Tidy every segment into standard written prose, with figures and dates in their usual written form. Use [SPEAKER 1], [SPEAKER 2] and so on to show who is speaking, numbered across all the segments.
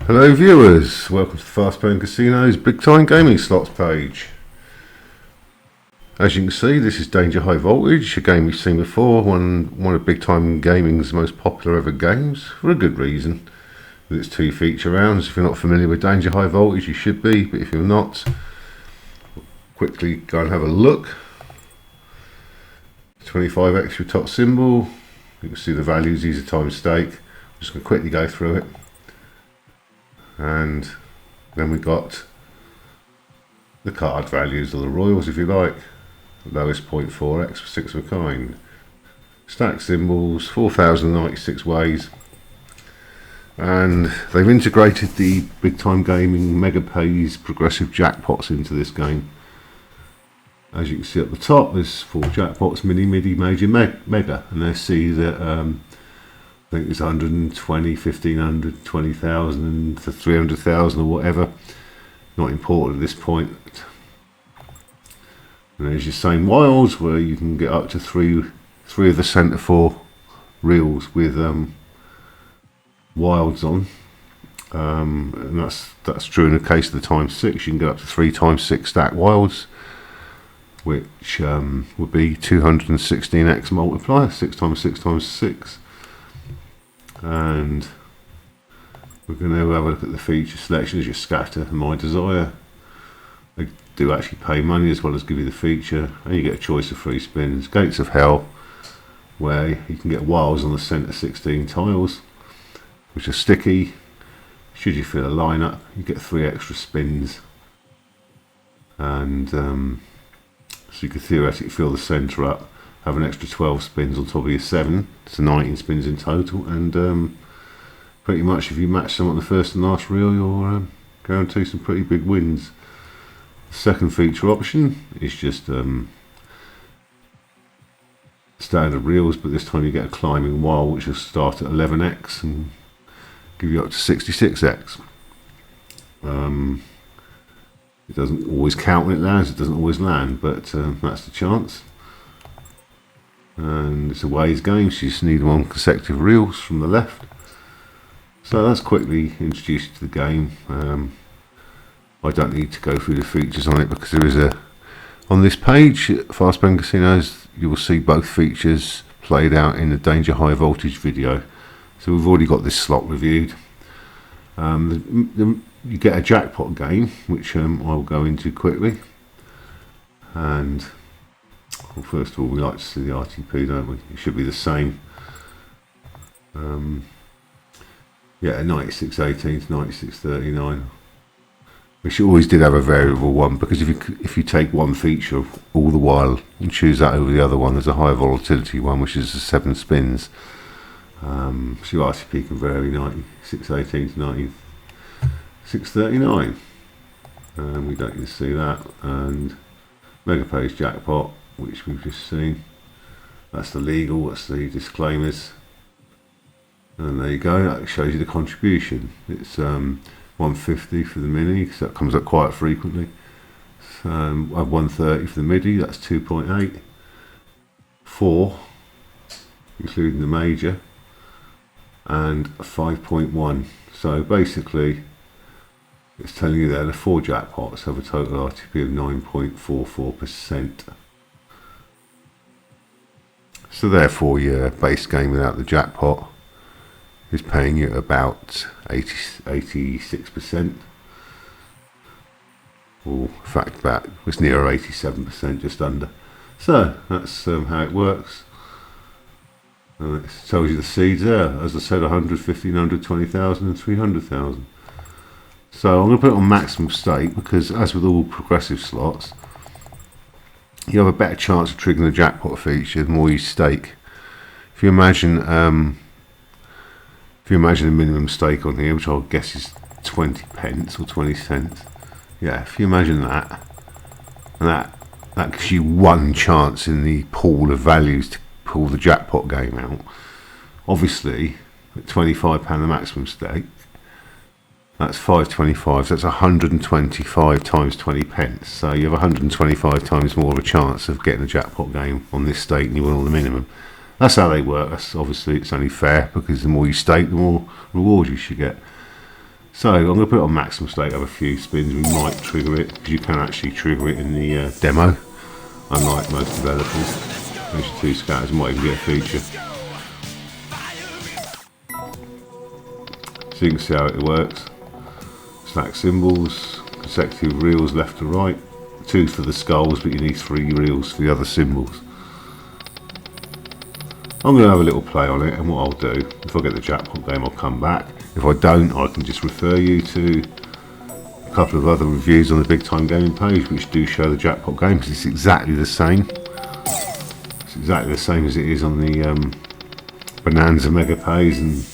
[SPEAKER 1] Hello viewers, welcome to Fast Playing Casino's Big Time Gaming Slots page. As you can see, this is Danger High Voltage, a game we've seen before, one of Big Time Gaming's most popular ever games, for a good reason. With its 2 feature rounds. If you're not familiar with Danger High Voltage, you should be, but if you're not, quickly go and have a look. 25 extra top symbol, you can see the values, these are times stake. I'm just going to quickly go through it. And then we got the card values, or the royals if you like. Lowest 0.4x for 6 of a kind. Stack symbols, 4096 ways. And they've integrated the Big Time Gaming Megapays progressive jackpots into this game. As you can see at the top, there's 4 jackpots: mini, midi, major, mega. And they see that I think it's 120, 1500, 20,000 to 300,000 or whatever. Not important at this point. And there's your same wilds where you can get up to three of the centre 4 reels with wilds on. And that's true in the case of the times 6. You can get up to 3 times 6 stack wilds, which would be 216x multiplier, 6 times 6 times 6. And we're going to have a look at the feature selection as your scatter and my desire. They do actually pay money as well as give you the feature, and you get a choice of 3 spins. Gates of Hell, where you can get wilds on the centre 16 tiles, which are sticky. Should you fill a lineup, you get 3 extra spins, and so you could theoretically fill the centre up, have an extra 12 spins on top of your 7, so 19 spins in total, and pretty much if you match them on the first and last reel, you'll guarantee some pretty big wins. The second feature option is just standard reels, but this time you get a climbing wild, which will start at 11x and give you up to 66x. It doesn't always count when it lands, it doesn't always land, but that's the chance. And it's a ways game, so you just need 1 consecutive reels from the left. So that's quickly introduced you to the game. I don't need to go through the features on it because there is on this page, Fast Playing Casinos, you will see both features played out in the Danger High Voltage video. So we've already got this slot reviewed. You get a jackpot game, which I'll go into quickly. And well, first of all, we like to see the RTP, don't we? It should be the same. Yeah, 96.18 to 96.39. Which always did have a variable one, because if you take one feature all the while and choose that over the other one, there's a high volatility one, which is the 7 spins. So your RTP can vary 96.18 to 96.39. We don't need to see that. And Megapays jackpot, which we've just seen. That's the legal, that's the disclaimers. And there you go, that shows you the contribution. It's 150 for the mini, because that comes up quite frequently. I have 130 for the midi, that's 2.8. 4, including the major, and 5.1. So basically, it's telling you there the 4 jackpots have a total RTP of 9.44%. So therefore your base game without the jackpot is paying you about 86%. Or in fact that was near 87%, just under. So that's how it works. And it tells you the seeds there, as I said, 100, 1500, 20,000 and 300,000. So I'm going to put it on maximum stake, because as with all progressive slots, you have a better chance of triggering the jackpot feature the more you stake. If you imagine a minimum stake on here, which I'll guess is 20 pence or 20 cents. Yeah, if you imagine that, and that gives you 1 chance in the pool of values to pull the jackpot game out. Obviously, at £25 the maximum stake, that's 525, so that's 125 times 20 pence. So you have 125 times more of a chance of getting a jackpot game on this stake than you will on the minimum. That's how they work. That's obviously, it's only fair, because the more you stake, the more reward you should get. So I'm going to put it on maximum stake, have a few spins. We might trigger it, because you can actually trigger it in the demo, unlike most developers. Those 2 scatters might even get a feature. So you can see how it works. Stack symbols, consecutive reels left to right. 2 for the skulls, but you need 3 reels for the other symbols. I'm going to have a little play on it, and what I'll do, if I get the jackpot game, I'll come back. If I don't, I can just refer you to a couple of other reviews on the Big Time Gaming page, which do show the jackpot game, because it's exactly the same. It's exactly the same as it is on the Bonanza Megapays and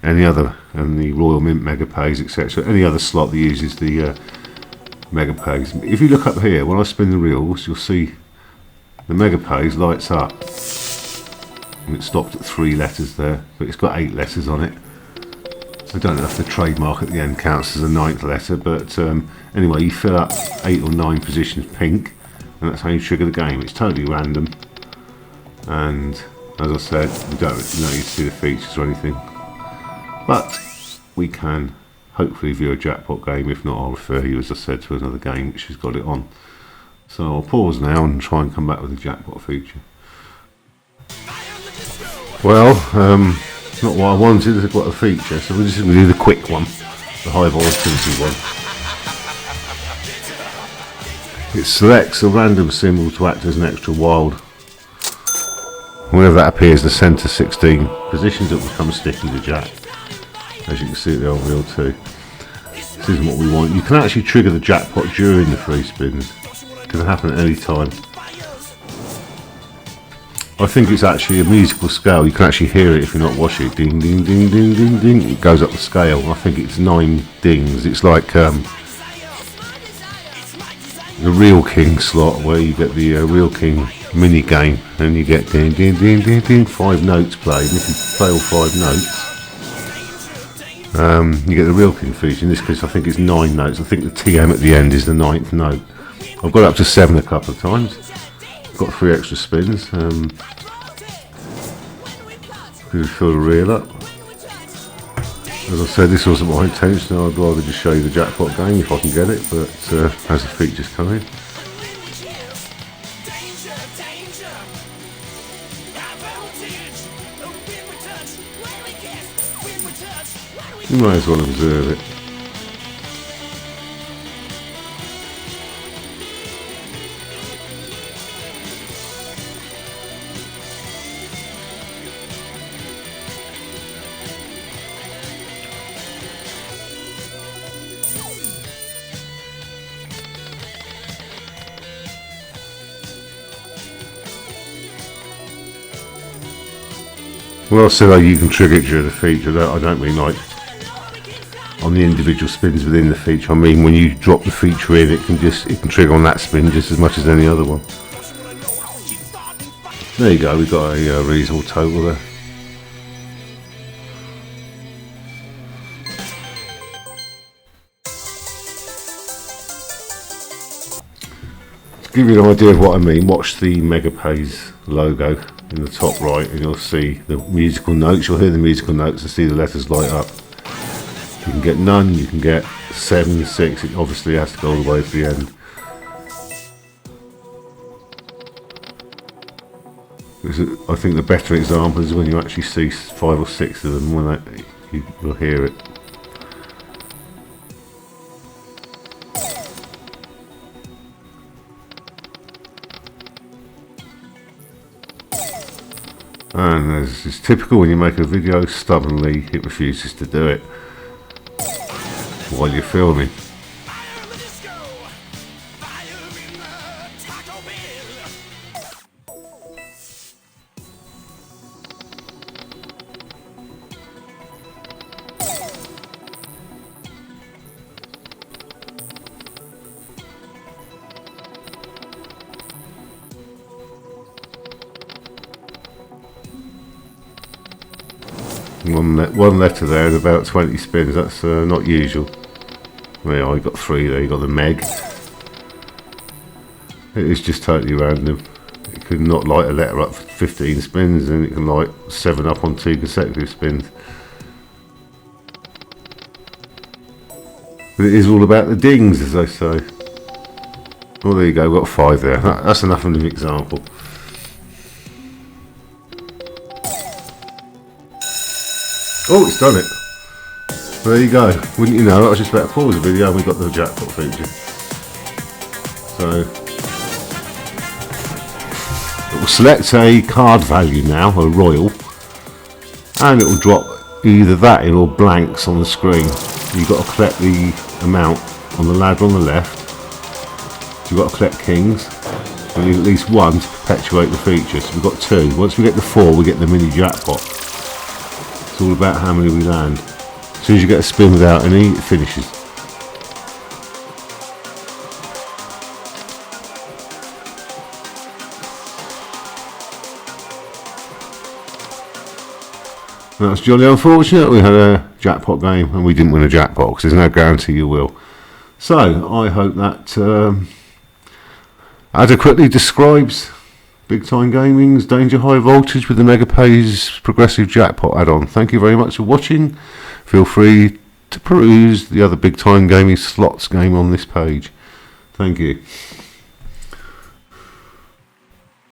[SPEAKER 1] any other, and the Royal Mint Megapays, etc. Any other slot that uses the Megapays. If you look up here, when I spin the reels, you'll see the Megapays lights up. And it stopped at 3 letters there, but it's got 8 letters on it. I don't know if the trademark at the end counts as a 9th letter, but anyway, you fill up 8 or 9 positions pink, and that's how you trigger the game. It's totally random, and as I said, we don't need to see the features or anything, but we can hopefully view a jackpot game. If not, I'll refer you, as I said, to another game which has got it on. So I'll pause now and try and come back with a jackpot feature. Well, not what I wanted, it's got a feature, so we're just going to do the quick one, the high volatility one. It selects a random symbol to act as an extra wild. Whenever that appears, the centre 16 positions it will become sticky to jack. As you can see at the old reel too. This isn't what we want. You can actually trigger the jackpot during the free spins. It can happen at any time. I think it's actually a musical scale. You can actually hear it if you're not watching it. Ding, ding, ding, ding, ding, ding. It goes up the scale. I think it's 9 dings. It's like the Real King slot, where you get the Real King mini game, and you get ding, ding, ding, ding, ding, 5 notes played. And if you play all 5 notes, you get the Real King feature. In this case, I think it's 9 notes. I think the TM at the end is the 9th note. I've got up to 7 a couple of times. Got 3 extra spins. Could fill the reel up. As I said, this wasn't my intention. I'd rather just show you the jackpot game if I can get it, but as the features come in. You might as well observe it. Well, I said you can trigger it during the feature. I don't mean like on the individual spins within the feature. I mean when you drop the feature in, it can trigger on that spin just as much as any other one. There you go. We've got a reasonable total there. To give you an idea of what I mean, watch the Megapays logo in the top right, and you'll see the musical notes. You'll hear the musical notes and see the letters light up. You can get none, you can get 7, 6. It obviously has to go all the way to the end. I think the better example is when you actually see 5 or 6 of them. When you'll hear it. And as is typical when you make a video, stubbornly it refuses to do it while you're filming. One letter there and about 20 spins. That's not usual. Well, I got 3 there. You got the Meg. It is just totally random. It could not light a letter up for 15 spins, and it can light 7 up on 2 consecutive spins. But it is all about the dings, as they say. Well, there you go, we've got 5 there. That's enough of an example. Oh, it's done it. There you go. Wouldn't you know, I was just about to pause the video and we got the jackpot feature. So, it will select a card value now, a royal, and it will drop either that in or blanks on the screen. You've got to collect the amount on the ladder on the left. You've got to collect kings. We need at least 1 to perpetuate the feature. So we've got 2. Once we get the 4, we get the mini jackpot. It's all about how many we land. As soon as you get a spin without any, it finishes. That's jolly unfortunate. We had a jackpot game and we didn't win a jackpot because there's no guarantee you will. So I hope that adequately describes Big Time Gaming's Danger High Voltage with the Megapays Progressive Jackpot add-on. Thank you very much for watching. Feel free to peruse the other Big Time Gaming slots game on this page. Thank you.